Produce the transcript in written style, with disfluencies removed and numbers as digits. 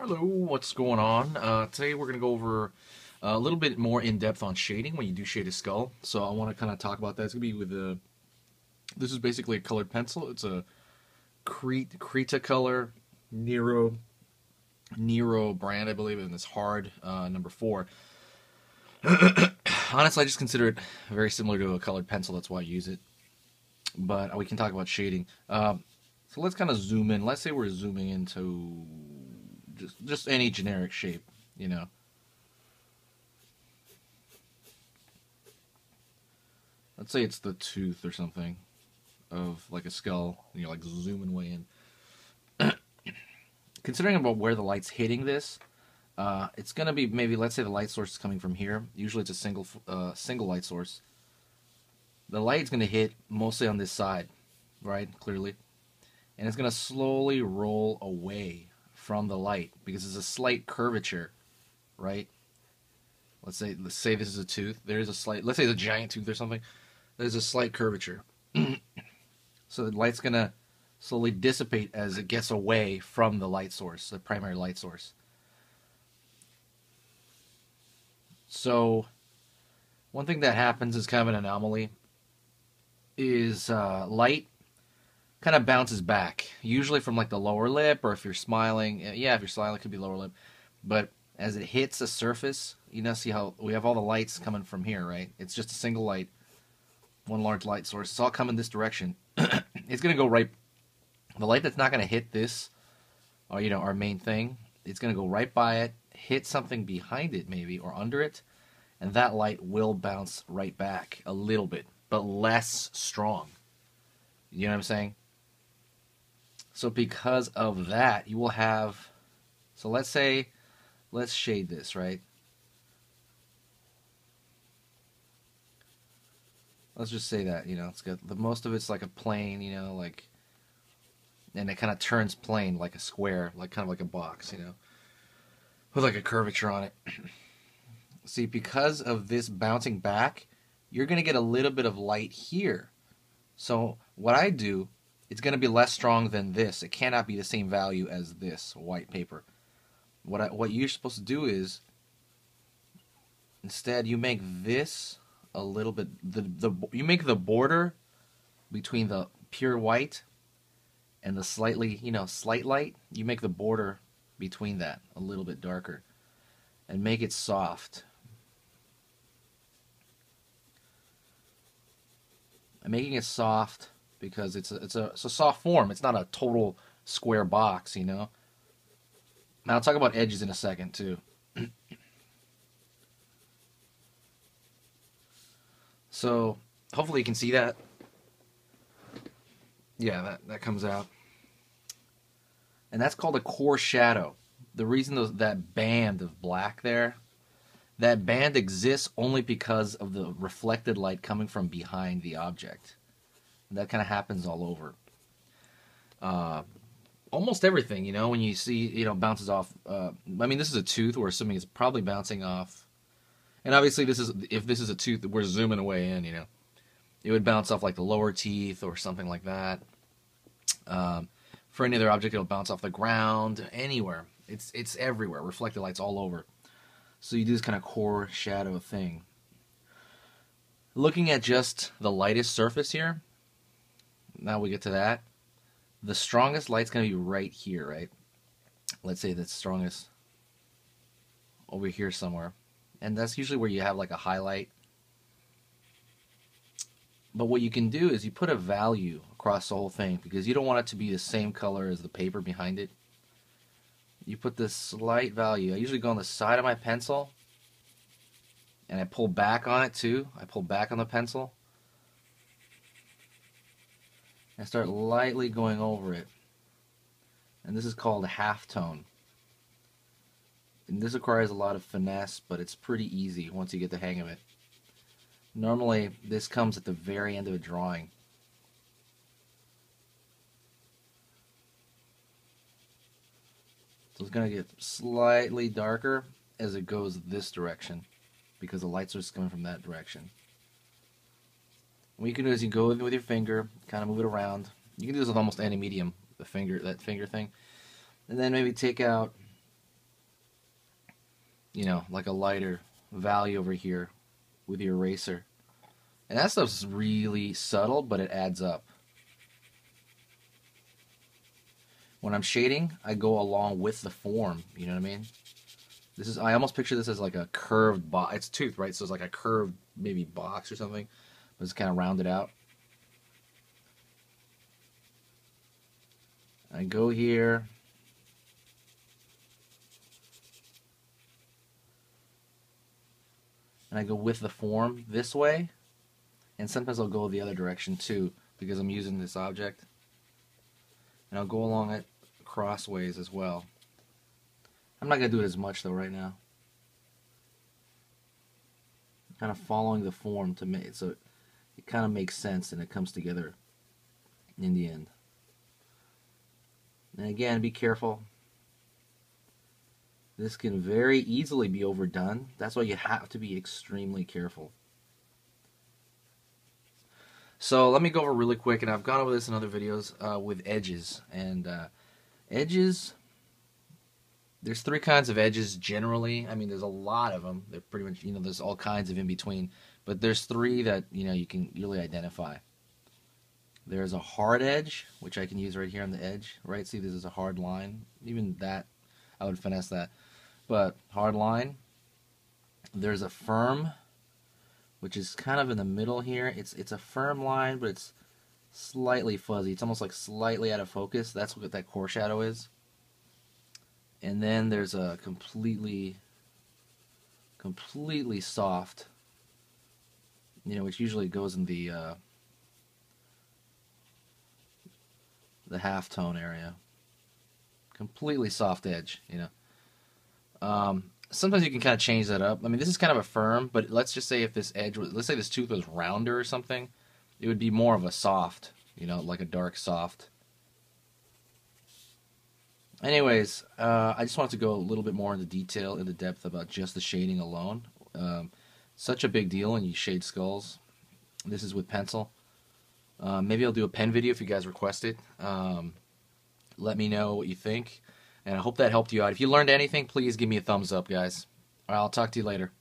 Hello, what's going on? Today we're going to go over a little bit more in depth on shading when you do shade a skull. So I want to kind of talk about that. It's going to be with this is basically a colored pencil. It's a Krita color Nero brand, I believe, and it's hard number 4. Honestly, I just consider it very similar to a colored pencil. That's why I use it. But we can talk about shading. So let's kind of zoom in. Let's say we're zooming into just any generic shape, you know. Let's say it's the tooth or something of like a skull, you know, like zooming way in. Considering about where the light's hitting this, it's gonna be maybe, let's say the light source is coming from here. Usually it's a single light source. The light's gonna hit mostly on this side, right? Clearly, and it's gonna slowly roll away from the light because there's a slight curvature, right? Let's say this is a tooth. There's a slight, let's say it's a giant tooth or something. There's a slight curvature. So the light's gonna slowly dissipate as it gets away from the light source, the primary light source. So one thing that happens is kind of an anomaly is light kind of bounces back, usually from like the lower lip, or if you're smiling, yeah, if you're smiling, it could be lower lip. But as it hits the surface, you know, see how we have all the lights coming from here, right? It's just a single light, one large light source. It's all coming this direction. It's gonna go right. The light that's not gonna hit this, or you know, our main thing, it's gonna go right by it, hit something behind it maybe or under it, and that light will bounce right back a little bit, but less strong. You know what I'm saying? So because of that, you will have, so let's say, let's shade this, right? Let's just say that, you know, it's got, the most of it's like a plane, you know, like, and it kind of turns plane like a square, like kind of like a box, you know, with like a curvature on it. See, because of this bouncing back, you're going to get a little bit of light here. So what I do, it's going to be less strong than this. It cannot be the same value as this white paper. What you're supposed to do is, instead, you make this a little bit, you make the border between the pure white and the slightly, you know, slight light, you make the border between that a little bit darker and make it soft. I'm making it soft because it's a soft form. It's not a total square box, you know. Now I'll talk about edges in a second too. So hopefully you can see that. Yeah, that comes out. And that's called a core shadow. The reason that band of black there, that band exists only because of the reflected light coming from behind the object. And that kind of happens all over. Almost everything, you know, when you see, you know, bounces off. I mean, this is a tooth. We're assuming it's probably bouncing off. And obviously, if this is a tooth, we're zooming away in, you know. It would bounce off like the lower teeth or something like that. For any other object, it'll bounce off the ground, anywhere. It's everywhere. Reflected light's all over. So you do this kind of core shadow thing. Looking at just the lightest surface here, now we get to that. The strongest light's going to be right here, right? Let's say that's strongest over here somewhere. And that's usually where you have like a highlight. But what you can do is you put a value across the whole thing because you don't want it to be the same color as the paper behind it. You put this slight value. I usually go on the side of my pencil and I pull back on it too. I pull back on the pencil. And start lightly going over it. And this is called halftone. And this requires a lot of finesse, but it's pretty easy once you get the hang of it. Normally, this comes at the very end of a drawing. So it's going to get slightly darker as it goes this direction because the light source is coming from that direction. What you can do is you go with your finger, kind of move it around. You can do this with almost any medium, that finger thing. And then maybe take out you know, like a lighter value over here with your eraser. And that stuff's really subtle, but it adds up. When I'm shading, I go along with the form, you know what I mean? This is, I almost picture this as like a curved box. It's tooth, right? So it's like a curved maybe box or something, but it's kind of rounded out. I go here. And I go with the form this way. And sometimes I'll go the other direction too, because I'm using this object. And I'll go along it crossways as well. I'm not going to do it as much though right now. Kind of following the form to make it so it kind of makes sense and it comes together in the end. And again, be careful. This can very easily be overdone. That's why you have to be extremely careful. So let me go over really quick, and I've gone over this in other videos with edges. And edges, there's 3 kinds of edges generally. I mean, there's a lot of them. They're pretty much, you know, there's all kinds of in between. But there's 3 that, you know, you can really identify. There's a hard edge, which I can use right here on the edge, right? See, this is a hard line. Even that, I would finesse that. But hard line. There's a firm, which is kind of in the middle here. It's a firm line, but it's slightly fuzzy. It's almost like slightly out of focus. That's what that core shadow is. And then there's a completely soft, you know, which usually goes in the halftone area. Completely soft edge, you know. Sometimes you can kind of change that up. I mean, this is kind of a firm, but let's just say if this edge was, let's say this tooth was rounder or something, it would be more of a soft, you know, like a dark soft. Anyways, I just wanted to go a little bit more into detail, into depth about just the shading alone. Such a big deal when you shade skulls. This is with pencil. Maybe I'll do a pen video if you guys request it. Let me know what you think, and I hope that helped you out. If you learned anything, please give me a thumbs up, guys. All right, I'll talk to you later.